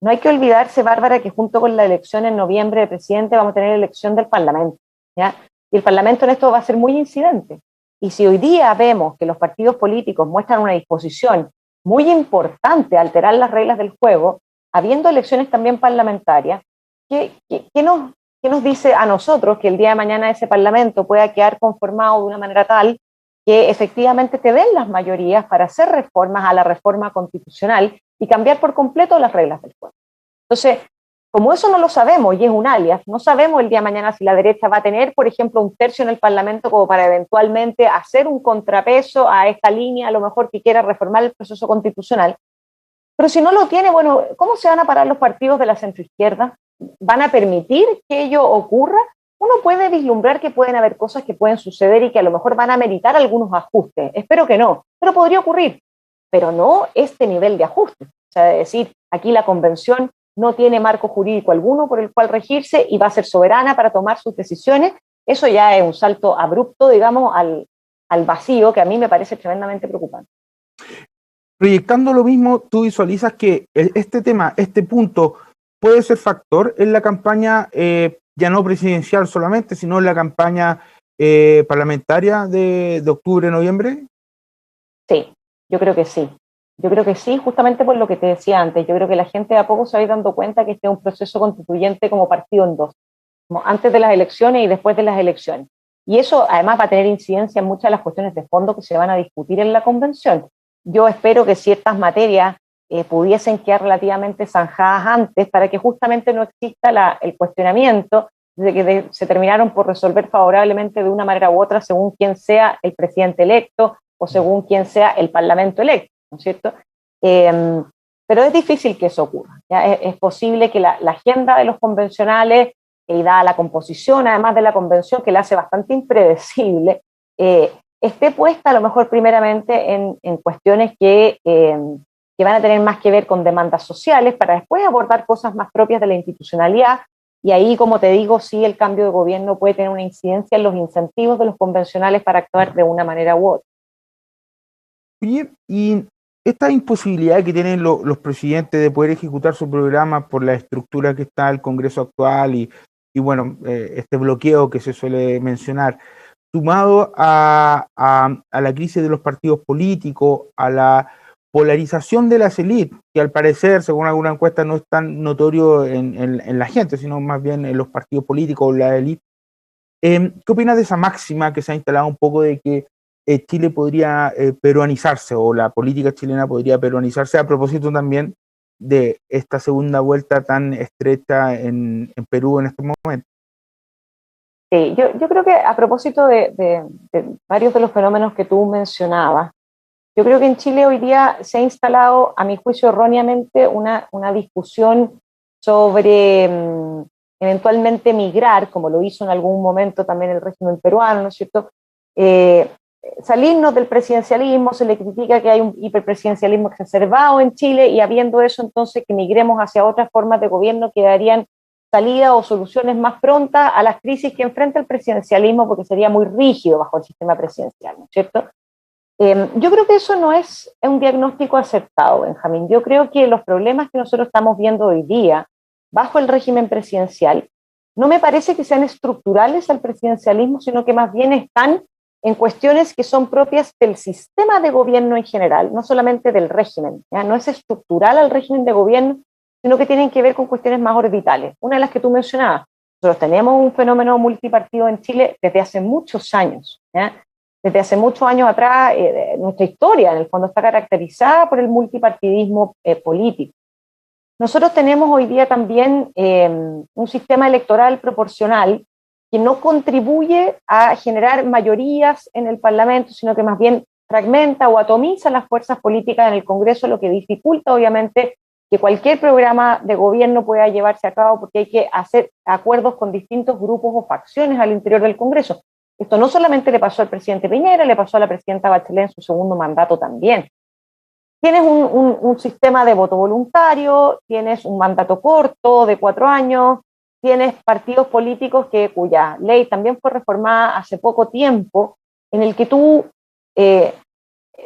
No hay que olvidarse, Bárbara, que junto con la elección en noviembre de presidente vamos a tener elección del Parlamento, ¿ya? Y el Parlamento en esto va a ser muy incidente. Y si hoy día vemos que los partidos políticos muestran una disposición muy importante a alterar las reglas del juego, habiendo elecciones también parlamentarias, ¿qué nos dice a nosotros que el día de mañana ese Parlamento pueda quedar conformado de una manera tal que efectivamente te den las mayorías para hacer reformas a la reforma constitucional y cambiar por completo las reglas del juego? Entonces, como eso no lo sabemos y es un alias, no sabemos el día de mañana si la derecha va a tener, por ejemplo, un tercio en el Parlamento como para eventualmente hacer un contrapeso a esta línea, a lo mejor que quiera reformar el proceso constitucional. Pero si no lo tiene, bueno, ¿cómo se van a parar los partidos de la centroizquierda? ¿Van a permitir que ello ocurra? Uno puede vislumbrar que pueden haber cosas que pueden suceder y que a lo mejor van a meritar algunos ajustes. Espero que no, pero podría ocurrir. Pero no este nivel de ajuste. O sea, de decir, aquí la convención no tiene marco jurídico alguno por el cual regirse y va a ser soberana para tomar sus decisiones. Eso ya es un salto abrupto, digamos, al vacío, que a mí me parece tremendamente preocupante. Proyectando lo mismo, tú visualizas que este tema, este punto, puede ser factor en la campaña, ya no presidencial solamente, sino en la campaña parlamentaria de octubre-noviembre. Sí, yo creo que sí. Yo creo que sí, justamente por lo que te decía antes. Yo creo que la gente de a poco se va a ir dando cuenta que este es un proceso constituyente como partido en dos, como antes de las elecciones y después de las elecciones. Y eso además va a tener incidencia en muchas de las cuestiones de fondo que se van a discutir en la convención. Yo espero que ciertas materias pudiesen quedar relativamente zanjadas antes para que justamente no exista el cuestionamiento de que se terminaron por resolver favorablemente de una manera u otra según quién sea el presidente electo o según quién sea el parlamento electo, ¿no es cierto? Pero es difícil que eso ocurra. ¿Ya? Es posible que la agenda de los convencionales, y dada la composición además de la convención, que la hace bastante impredecible, esté puesta a lo mejor primeramente en cuestiones que van a tener más que ver con demandas sociales para después abordar cosas más propias de la institucionalidad. Y ahí, como te digo, sí el cambio de gobierno puede tener una incidencia en los incentivos de los convencionales para actuar de una manera u otra. Oye, y esta imposibilidad que tienen los presidentes de poder ejecutar su programa por la estructura que está el Congreso actual y bueno, este bloqueo que se suele mencionar, sumado a la crisis de los partidos políticos, a la polarización de las élites, que al parecer, según alguna encuesta, no es tan notorio en la gente, sino más bien en los partidos políticos o la élite. ¿Qué opinas de esa máxima que se ha instalado un poco de que Chile podría peruanizarse o la política chilena podría peruanizarse, a propósito también de esta segunda vuelta tan estrecha en Perú en este momento? Sí, yo creo que a propósito de varios de los fenómenos que tú mencionabas, yo creo que en Chile hoy día se ha instalado, a mi juicio erróneamente, una discusión sobre eventualmente migrar, como lo hizo en algún momento también el régimen peruano, ¿no es cierto? Salirnos del presidencialismo, se le critica que hay un hiperpresidencialismo exacerbado en Chile y habiendo eso entonces que migremos hacia otras formas de gobierno que darían salida o soluciones más prontas a las crisis que enfrenta el presidencialismo porque sería muy rígido bajo el sistema presidencial, ¿no es cierto? Yo creo que eso no es un diagnóstico acertado, Benjamín. Yo creo que los problemas que nosotros estamos viendo hoy día bajo el régimen presidencial no me parece que sean estructurales al presidencialismo, sino que más bien están en cuestiones que son propias del sistema de gobierno en general, no solamente del régimen, ¿ya? No es estructural al régimen de gobierno, sino que tienen que ver con cuestiones más orbitales. Una de las que tú mencionabas, nosotros tenemos un fenómeno multipartido en Chile desde hace muchos años, ¿ya? Desde hace muchos años atrás, nuestra historia en el fondo está caracterizada por el multipartidismo político. Nosotros tenemos hoy día también un sistema electoral proporcional que no contribuye a generar mayorías en el Parlamento, sino que más bien fragmenta o atomiza las fuerzas políticas en el Congreso, lo que dificulta obviamente que cualquier programa de gobierno pueda llevarse a cabo, porque hay que hacer acuerdos con distintos grupos o facciones al interior del Congreso. Esto no solamente le pasó al presidente Piñera, le pasó a la presidenta Bachelet en su segundo mandato también. Tienes un sistema de voto voluntario, tienes un mandato corto de 4 años, tienes partidos políticos cuya ley también fue reformada hace poco tiempo, en el que tú,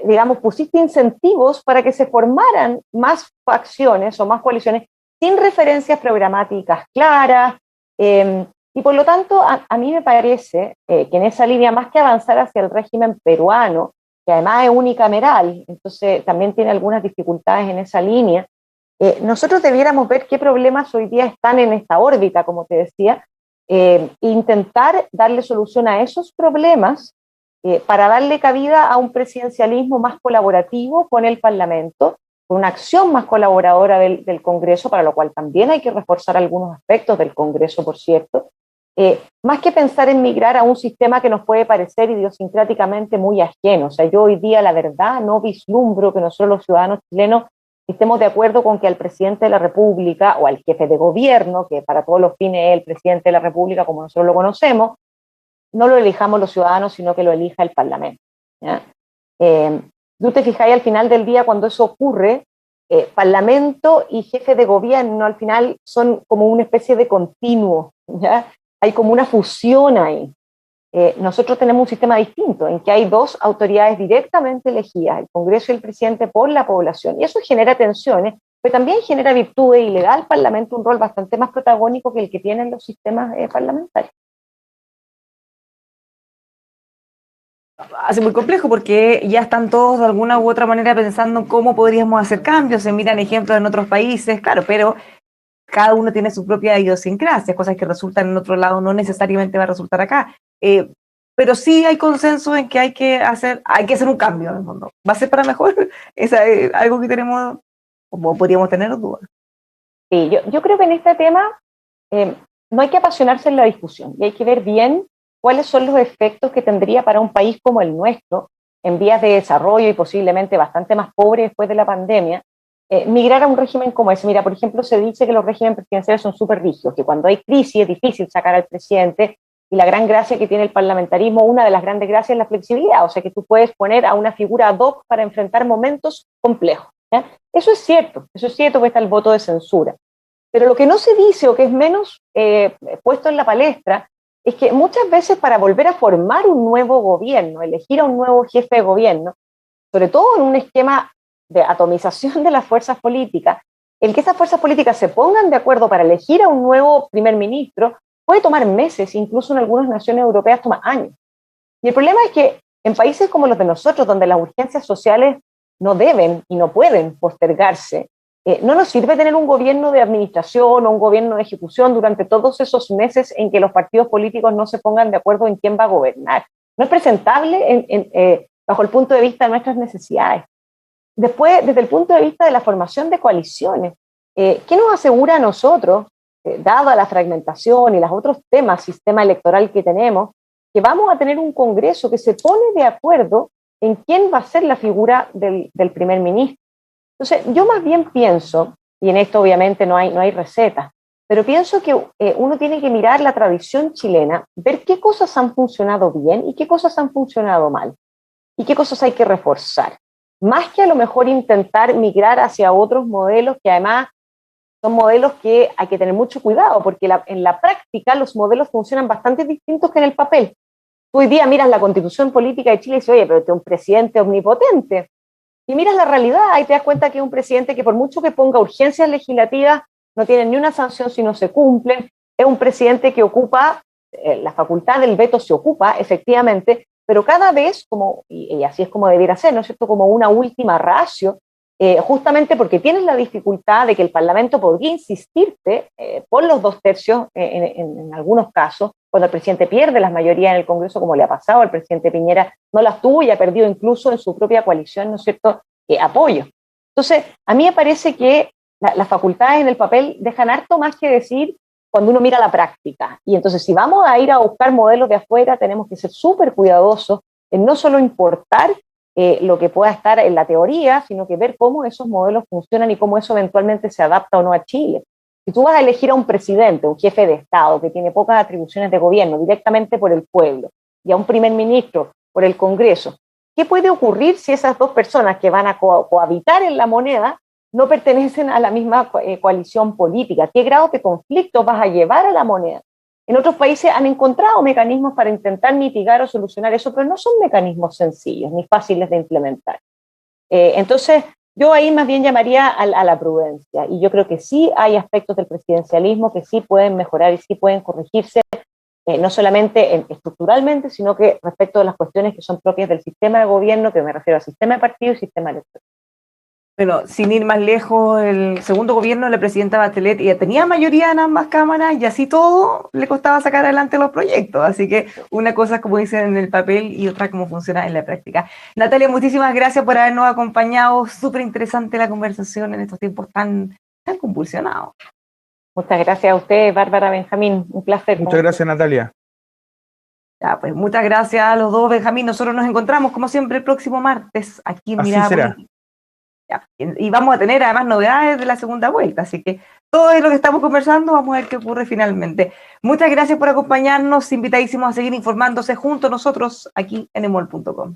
digamos, pusiste incentivos para que se formaran más facciones o más coaliciones sin referencias programáticas claras, y por lo tanto a mí me parece que en esa línea, más que avanzar hacia el régimen peruano, que además es unicameral, entonces también tiene algunas dificultades en esa línea, nosotros debiéramos ver qué problemas hoy día están en esta órbita, como te decía, e intentar darle solución a esos problemas para darle cabida a un presidencialismo más colaborativo con el Parlamento, con una acción más colaboradora del Congreso, para lo cual también hay que reforzar algunos aspectos del Congreso, por cierto, más que pensar en migrar a un sistema que nos puede parecer idiosincráticamente muy ajeno. O sea, yo hoy día, la verdad, no vislumbro que nosotros los ciudadanos chilenos estemos de acuerdo con que al presidente de la República o al jefe de gobierno, que para todos los fines es el presidente de la República como nosotros lo conocemos, no lo elijamos los ciudadanos, sino que lo elija el Parlamento, ¿ya? Tú te fijáis al final del día cuando eso ocurre, Parlamento y jefe de gobierno al final son como una especie de continuo, ¿ya? Hay como una fusión ahí. Nosotros tenemos un sistema distinto, en que hay dos autoridades directamente elegidas, el Congreso y el presidente, por la población, y eso genera tensiones, pero también genera virtudes y le da al Parlamento un rol bastante más protagónico que el que tienen los sistemas parlamentarios. Hace muy complejo porque ya están todos de alguna u otra manera pensando en cómo podríamos hacer cambios, se miran ejemplos en otros países, claro, pero cada uno tiene su propia idiosincrasia, cosas que resultan en otro lado no necesariamente va a resultar acá. Pero sí hay consenso en que hay que hacer un cambio en el fondo. ¿Va a ser para mejor? Es algo que tenemos, o podríamos tener dudas. Sí, yo creo que en este tema no hay que apasionarse en la discusión y hay que ver bien cuáles son los efectos que tendría para un país como el nuestro, en vías de desarrollo y posiblemente bastante más pobre después de la pandemia, migrar a un régimen como ese. Mira, por ejemplo, se dice que los regímenes presidenciales son súper rígidos, que cuando hay crisis es difícil sacar al presidente, y la gran gracia que tiene el parlamentarismo, una de las grandes gracias es la flexibilidad, o sea que tú puedes poner a una figura ad hoc para enfrentar momentos complejos, ¿ya? Eso es cierto, porque está el voto de censura. Pero lo que no se dice o que es menos puesto en la palestra es que muchas veces para volver a formar un nuevo gobierno, elegir a un nuevo jefe de gobierno, sobre todo en un esquema de atomización de las fuerzas políticas, el que esas fuerzas políticas se pongan de acuerdo para elegir a un nuevo primer ministro puede tomar meses, incluso en algunas naciones europeas toma años. Y el problema es que en países como los de nosotros, donde las urgencias sociales no deben y no pueden postergarse, no nos sirve tener un gobierno de administración o un gobierno de ejecución durante todos esos meses en que los partidos políticos no se pongan de acuerdo en quién va a gobernar. No es presentable bajo el punto de vista de nuestras necesidades. Después, desde el punto de vista de la formación de coaliciones, ¿qué nos asegura a nosotros, dada la fragmentación y los otros temas, sistema electoral que tenemos, que vamos a tener un Congreso que se pone de acuerdo en quién va a ser la figura del primer ministro? Entonces, yo más bien pienso, y en esto obviamente no hay receta, pero pienso que uno tiene que mirar la tradición chilena, ver qué cosas han funcionado bien y qué cosas han funcionado mal, y qué cosas hay que reforzar. Más que a lo mejor intentar migrar hacia otros modelos que además son modelos que hay que tener mucho cuidado, porque en la práctica los modelos funcionan bastante distintos que en el papel. Tú hoy día miras la Constitución Política de Chile y dices, oye, pero este es un presidente omnipotente. Y miras la realidad y te das cuenta que es un presidente que por mucho que ponga urgencias legislativas, no tiene ni una sanción si no se cumplen. Es un presidente que ocupa, la facultad del veto se ocupa, efectivamente, pero cada vez, y así es como debiera ser, ¿no es cierto?, como una última ratio, justamente porque tienes la dificultad de que el Parlamento podría insistirte por los 2/3 en algunos casos, cuando el presidente pierde las mayorías en el Congreso, como le ha pasado al presidente Piñera, no las tuvo y ha perdido incluso en su propia coalición, ¿no es cierto?, apoyo. Entonces, a mí me parece que las facultades en el papel dejan harto más que decir cuando uno mira la práctica. Y entonces, si vamos a ir a buscar modelos de afuera, tenemos que ser súper cuidadosos en no solo importar lo que pueda estar en la teoría, sino que ver cómo esos modelos funcionan y cómo eso eventualmente se adapta o no a Chile. Si tú vas a elegir a un presidente, un jefe de Estado que tiene pocas atribuciones de gobierno directamente por el pueblo, y a un primer ministro por el Congreso, ¿qué puede ocurrir si esas dos personas que van a cohabitar en la moneda no pertenecen a la misma coalición política? ¿Qué grado de conflicto vas a llevar a la moneda? En otros países han encontrado mecanismos para intentar mitigar o solucionar eso, pero no son mecanismos sencillos ni fáciles de implementar. Entonces, yo ahí más bien llamaría a la prudencia, y yo creo que sí hay aspectos del presidencialismo que sí pueden mejorar y sí pueden corregirse, no solamente estructuralmente, sino que respecto de las cuestiones que son propias del sistema de gobierno, que me refiero al sistema de partido y sistema electoral. Bueno, sin ir más lejos, el segundo gobierno de la presidenta Bachelet ya tenía mayoría en ambas cámaras y así todo le costaba sacar adelante los proyectos. Así que una cosa es como dicen en el papel y otra cómo funciona en la práctica. Natalia, muchísimas gracias por habernos acompañado. Súper interesante la conversación en estos tiempos tan convulsionados. Muchas gracias a usted, Bárbara, Benjamín. Un placer. Muchas gracias, Natalia. Ya, pues muchas gracias a los dos, Benjamín. Nosotros nos encontramos, como siempre, el próximo martes aquí en Mirada Política. Ya, y vamos a tener además novedades de la segunda vuelta, así que todo es lo que estamos conversando, vamos a ver qué ocurre finalmente. Muchas gracias por acompañarnos, invitadísimos a seguir informándose junto a nosotros aquí en emol.com.